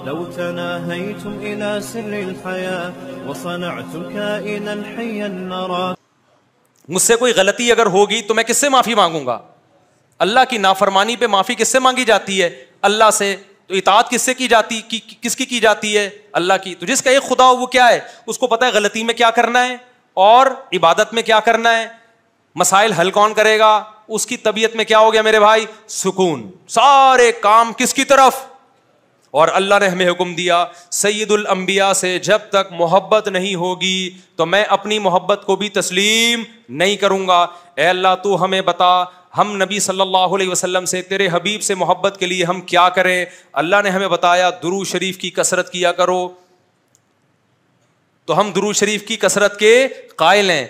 لو تناهيتم إلى سر الحياة وصنعتم كائنا حيا نرى. مجھ سے کوئی غلطی اگر ہوگی تو میں کس سے معافی مانگوں گا؟ اللہ کی نافرمانی پہ معافی کس سے مانگی جاتی ہے؟ اللہ سے. تو اطاعت کس سے کی جاتی، کس کی جاتی ہے؟ اللہ کی. تو جس کا ایک خدا ہو وہ کیا ہے؟ اس کو پتہ ہے غلطی میں کیا کرنا ہے اور عبادت میں کیا کرنا ہے. مسائل حل کون کرے گا؟ اس کی طبیعت میں کیا ہو گیا میرے بھائی؟ سکون. سارے کام کس کی طرف؟ اور اللہ نے ہمیں حکم دیا سید الانبیاء سے جب تک محبت نہیں ہوگی تو میں اپنی محبت کو بھی تسلیم نہیں کروں گا. اے اللہ تو ہمیں بتا ہم نبی صلی اللہ علیہ وسلم سے، تیرے حبیب سے محبت کے لیے ہم کیا کریں؟ اللہ نے ہمیں بتایا درود شریف کی کثرت کیا کرو. تو ہم درود شریف کی کثرت کے قائل ہیں.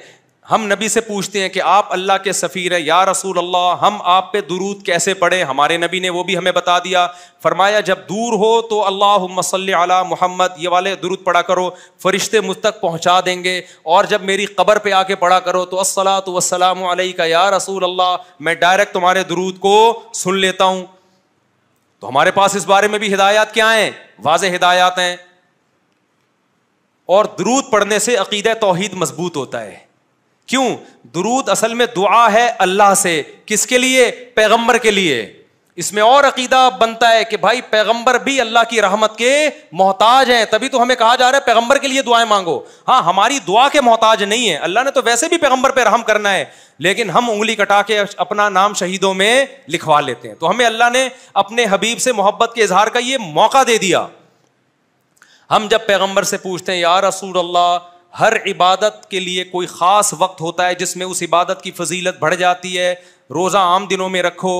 ہم نبی سے پوچھتے ہیں کہ آپ اللہ کے سفیر ہیں، یا رسول اللہ ہم آپ پہ درود کیسے پڑھیں؟ ہمارے نبی نے وہ بھی ہمیں بتا دیا. فرمایا جب دور ہو تو اللہم صلی علی محمد یہ والے درود پڑھا کرو، فرشتے مجھ تک پہنچا دیں گے. اور جب میری قبر پہ آ کے پڑھا کرو تو الصلاۃ والسلام علیک یا رسول اللہ، میں ڈائریکٹ تمہارے درود کو سن لیتا ہوں. تو ہمارے پاس اس بارے میں بھی ہدایات کیا ہیں؟ واضح ہدایات ہیں. اور درود پڑھنے سے عقیدہ توحید مضبوط ہوتا ہے. کیوں؟ درود اصل میں دعا ہے اللہ سے. کس کے لیے؟ پیغمبر کے لیے. اس میں اور عقیدہ بنتا ہے کہ بھائی پیغمبر بھی اللہ کی رحمت کے محتاج ہیں، تبھی تو ہمیں کہا جا رہا ہے پیغمبر کے لیے دعائیں مانگو. ہاں ہماری دعا کے محتاج نہیں ہے، اللہ نے تو ویسے بھی پیغمبر پہ رحم کرنا ہے، لیکن ہم انگلی کٹا کے اپنا نام شہیدوں میں لکھوا لیتے ہیں. تو ہمیں اللہ نے اپنے حبیب سے محبت کے اظہار کا یہ موقع دے دیا. ہم جب پیغمبر سے پوچھتے ہیں یا رسول اللہ، ہر عبادت کے لیے کوئی خاص وقت ہوتا ہے جس میں اس عبادت کی فضیلت بڑھ جاتی ہے. روزہ عام دنوں میں رکھو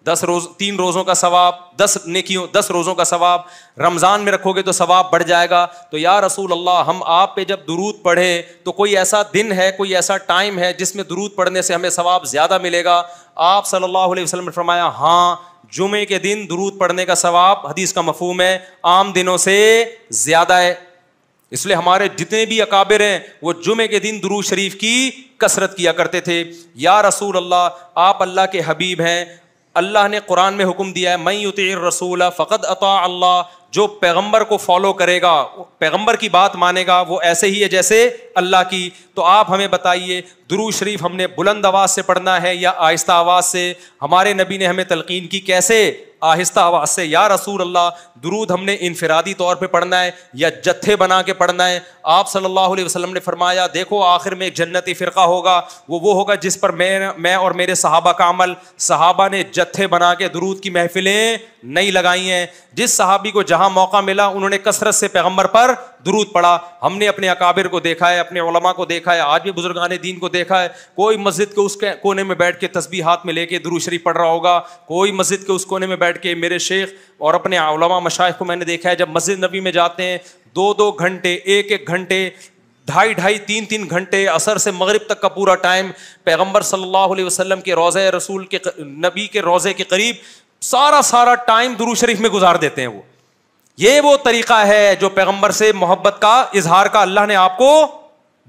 3 روزوں کا ثواب، 10 روزوں کا ثواب. رمضان میں رکھو گے تو ثواب بڑھ جائے گا. تو یا رسول اللہ ہم آپ پہ جب درود پڑھیں تو کوئی ایسا دن ہے، کوئی ایسا ٹائم ہے جس میں درود پڑھنے سے ہمیں ثواب زیادہ ملے گا؟ آپ صلی اللہ علیہ وسلم نے فرمایا ہاں، جمعے کے دن درود پڑھنے کا ثواب، حدیث کا مفہوم ہے، عام دنوں سے زیادہ ہے. اس لیے ہمارے جتنے بھی اکابر ہیں وہ جمعے کے دن درود شریف کی کثرت کیا کرتے تھے. یا رسول اللہ آپ اللہ کے حبیب ہیں، اللہ نے قرآن میں حکم دیا ہے من یطیع الرسول فقد اطاع اللہ، جو پیغمبر کو فالو کرے گا، پیغمبر کی بات مانے گا، وہ ایسے ہی ہے جیسے اللہ کی. تو آپ ہمیں بتائیے درود شریف ہم نے بلند آواز سے پڑھنا ہے یا آہستہ آواز سے؟ ہمارے نبی نے ہمیں تلقین کی کیسے؟ آہستہ آواز سے. یا رسول اللہ درود ہم نے انفرادی طور پہ پڑھنا ہے یا جتھے بنا کے پڑھنا ہے؟ آپ صلی اللہ علیہ وسلم نے فرمایا دیکھو آخر میں ایک جنتی فرقہ ہوگا، وہ ہوگا جس پر میں اور میرے صحابہ کا عمل. صحابہ نے جتھے بنا کے درود کی محفلیں نہیں لگائی ہیں. جس صحابی کو جہاں موقع ملا انہوں نے کثرت سے پیغمبر پر درود پڑھا. ہم نے اپنے اکابر کو دیکھا ہے، اپنے علماء کو دیکھا ہے، آج بھی بزرگان دین کو دیکھا ہے، کوئی مسجد کے اس کونے میں بیٹھ کے تسبیح ہاتھ میں لے کے درود شریف پڑھ رہا ہوگا، کوئی مسجد کے اس کونے میں بیٹھ کے. میرے شیخ اور اپنے علماء مشائخ کو میں نے دیکھا ہے جب مسجد نبی میں جاتے ہیں 2 گھنٹے، 1 گھنٹے، 2.5 3 گھنٹے، عصر سے مغرب تک کا پورا ٹائم پیغمبر صلی اللہ علیہ وسلم کے روضہ رسول کے نبی کے روضے کے قریب سارا ٹائم درود شریف میں گزار دیتے ہیں. یہ وہ طریقہ ہے جو پیغمبر سے محبت کا اظہار کا اللہ نے آپ کو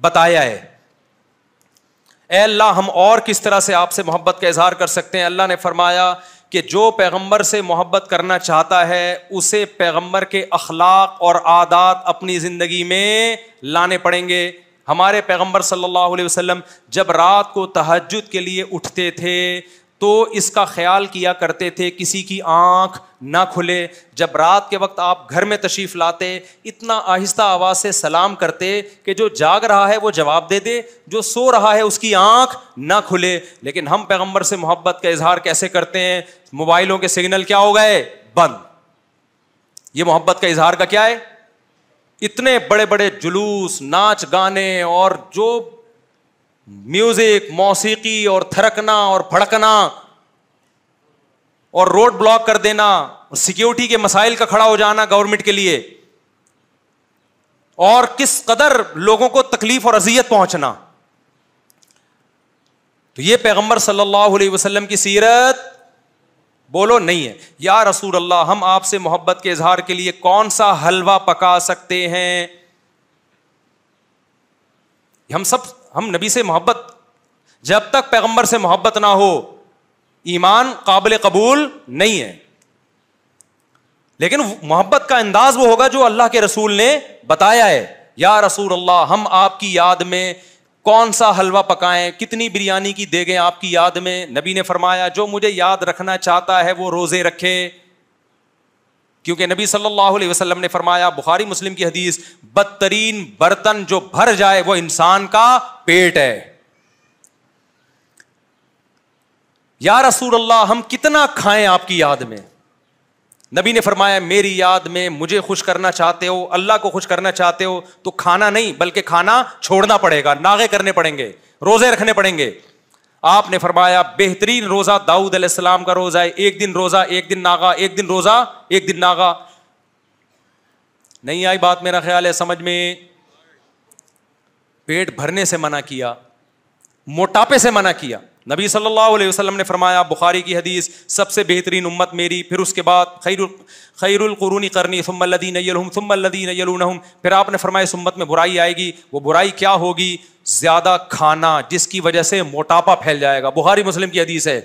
بتایا ہے. اے اللہ ہم اور کس طرح سے آپ سے محبت کا اظہار کر سکتے ہیں؟ اللہ نے فرمایا کہ جو پیغمبر سے محبت کرنا چاہتا ہے اسے پیغمبر کے اخلاق اور عادات اپنی زندگی میں لانے پڑیں گے. ہمارے پیغمبر صلی اللہ علیہ وسلم جب رات کو تہجد کے لیے اٹھتے تھے تو اس کا خیال کیا کرتے تھے کسی کی آنکھ نہ کھلے. جب رات کے وقت آپ گھر میں تشریف لاتے اتنا آہستہ آواز سے سلام کرتے کہ جو جاگ رہا ہے وہ جواب دے دے، جو سو رہا ہے اس کی آنکھ نہ کھلے. لیکن ہم پیغمبر سے محبت کا اظہار کیسے کرتے ہیں؟ موبائلوں کے سگنل کیا ہو گئے؟ بند. یہ محبت کا اظہار کا کیا ہے؟ اتنے بڑے بڑے جلوس، ناچ گانے اور جو میوزک، موسیقی اور تھرکنا اور پھڑکنا اور روڈ بلاک کر دینا، سیکیورٹی کے مسائل کا کھڑا ہو جانا گورنمنٹ کے لیے، اور کس قدر لوگوں کو تکلیف اور اذیت پہنچنا. تو یہ پیغمبر صلی اللہ علیہ وسلم کی سیرت بولو نہیں ہے. یا رسول اللہ ہم آپ سے محبت کے اظہار کے لیے کون سا حلوہ پکا سکتے ہیں؟ ہم نبی سے محبت، جب تک پیغمبر سے محبت نہ ہو ایمان قابل قبول نہیں ہے. لیکن محبت کا انداز وہ ہوگا جو اللہ کے رسول نے بتایا ہے. یا رسول اللہ ہم آپ کی یاد میں کون سا حلوہ پکائیں, کتنی بریانی کی دیگیں آپ کی یاد میں. نبی نے فرمایا جو مجھے یاد رکھنا چاہتا ہے وہ روزے رکھے, کیونکہ نبی صلی اللہ علیہ وسلم نے فرمایا, بخاری مسلم کی حدیث, بدترین برتن جو بھر جائے وہ انسان کا پیٹ ہے. یا رسول اللہ ہم کتنا کھائیں آپ کی یاد میں. نبی نے فرمایا میری یاد میں مجھے خوش کرنا چاہتے ہو, اللہ کو خوش کرنا چاہتے ہو تو کھانا نہیں بلکہ کھانا چھوڑنا پڑے گا, ناغے کرنے پڑیں گے, روزے رکھنے پڑیں گے. آپ نے فرمایا بہترین روزہ داؤد علیہ السلام کا روزہ ہے, ایک دن روزہ ایک دن ناغا, ایک دن روزہ ایک دن ناغا. نہیں آئی بات میرا خیال ہے سمجھ میں. پیٹ بھرنے سے منع کیا, موٹاپے سے منع کیا. نبی صلی اللہ علیہ وسلم نے فرمایا, بخاری کی حدیث, سب سے بہترین امت میری, پھر اس کے بعد خیر القرون قرنی ثم الذین یلونہم ثم الذین یلونہم. پھر آپ نے فرمایا اس امت میں برائی آئے گی. وہ برائی کیا ہوگی؟ زیادہ کھانا, جس کی وجہ سے موٹاپا پھیل جائے گا. بخاری مسلم کی حدیث ہے.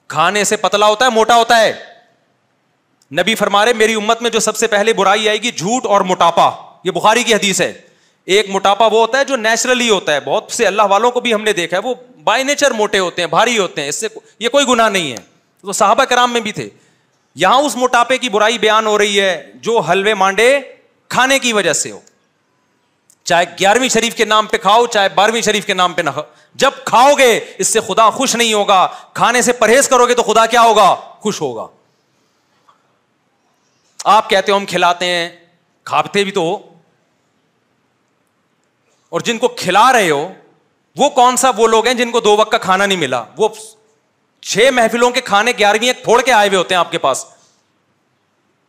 کھانے سے پتلا ہوتا ہے, موٹا ہوتا ہے. نبی فرما رہے میری امت میں جو سب سے پہلے برائی آئے گی جھوٹ اور موٹاپا. یہ بخاری کی حدیث ہے. ایک موٹاپا وہ ہوتا ہے جو نیچرلی ہوتا ہے, بہت سے اللہ والوں کو بھی ہم نے دیکھا ہے وہ بائی نیچر موٹے ہوتے ہیں, بھاری ہوتے ہیں, اس سے یہ کوئی گناہ نہیں ہے. تو صحابہ کرام میں بھی تھے. یہاں اس موٹاپے کی برائی بیان ہو رہی ہے جو حلوے مانڈے کھانے کی وجہ سے ہو, چاہے 11ویں شریف کے نام پہ کھاؤ چاہے 12ویں شریف کے نام پہ نہ کھاؤ. جب کھاؤ گے اس سے خدا خوش نہیں ہوگا, کھانے سے پرہیز کرو گے تو خدا کیا ہوگا؟ خوش ہوگا. آپ کہتے ہو ہم کھلاتے ہیں, کھاتے بھی تو ہو, اور جن کو کھلا رہے ہو وہ کون سا وہ لوگ ہیں جن کو 2 وقت کا کھانا نہیں ملا؟ وہ 6 محفلوں کے کھانے 11ویں ایک پھوڑ کے آئے ہوئے ہوتے ہیں آپ کے پاس.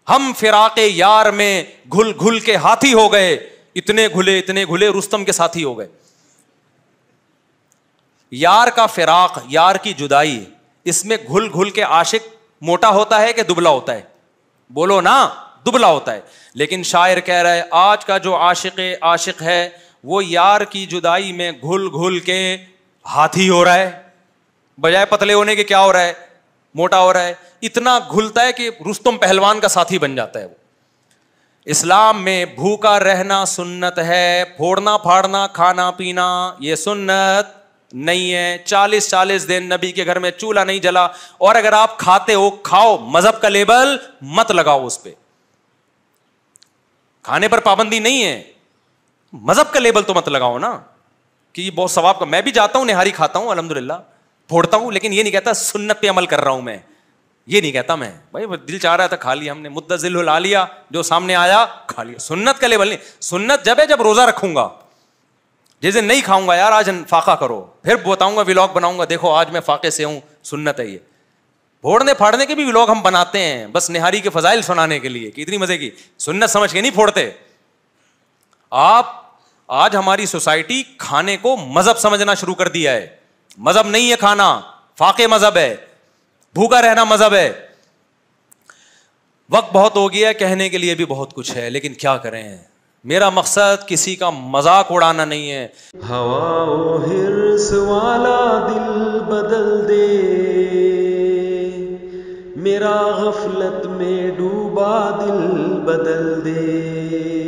ہم فراق یار میں گھل گھل کے ہاتھی ہو گئے, اتنے گھلے رستم کے ساتھی ہو گئے. یار کا فراق, یار کی جدائی, اس میں گھل گھل کے عاشق موٹا ہوتا ہے کہ دبلا ہوتا ہے؟ بولو نا, دبلا ہوتا ہے. لیکن شاعر کہہ رہا ہے آج کا جو عاشق ہے وہ یار کی جدائی میں گھل گھل کے ہاتھی ہو رہا ہے, بجائے پتلے ہونے کے کیا ہو رہا ہے؟ موٹا ہو رہا ہے. اتنا گھلتا ہے کہ رستم پہلوان کا ساتھی بن جاتا ہے وہ. اسلام میں بھوکا رہنا سنت ہے, پھوڑنا پھاڑنا کھانا پینا یہ سنت نہیں ہے. 40 دن نبی کے گھر میں چولہا نہیں جلا, اور اگر آپ کھاتے ہو کھاؤ, مذہب کا لیبل مت لگاؤ اس پہ. کھانے پر پابندی نہیں ہے, مذہب کا لیبل تو مت لگاؤ نا کہ یہ بہت ثواب کا. میں بھی جاتا ہوں, نہاری کھاتا ہوں الحمدللہ, پھوڑتا ہوں, لیکن یہ نہیں کہتا سنت پہ عمل کر رہا ہوں میں, یہ نہیں کہتا میں. بھائی دل چاہ رہا تھا کھا لیا ہم نے, متزل لا لیا, جو سامنے آیا کھا لیا. سنت کا لیبل نہیں. سنت جب ہے جب روزہ رکھوں گا, جس دن نہیں کھاؤں گا یار آج فاقہ کرو, پھر بتاؤں گا ولاگ بناؤں گا, دیکھو آج میں فاقے سے ہوں, سنت ہے یہ. پھوڑنے پھاڑنے کے بھی ولاگ ہم بناتے ہیں بس نہاری کے فضائل سنانے کے لیے کہ اتنی مزے کی, سنت سمجھ کے نہیں پھوڑتے. آپ آج ہماری سوسائٹی کھانے کو مذہب سمجھنا شروع کر دیا ہے. مذہب نہیں ہے کھانا, فاقے مذہب ہے, بھوکا رہنا مذہب ہے. وقت بہت ہو گیا, کہنے کے لیے بھی بہت کچھ ہے, لیکن کیا کریں. میرا مقصد کسی کا مذاق اڑانا نہیں ہے. ہوا و حرص والا دل بدل دے, میرا غفلت میں ڈوبا دل بدل دے.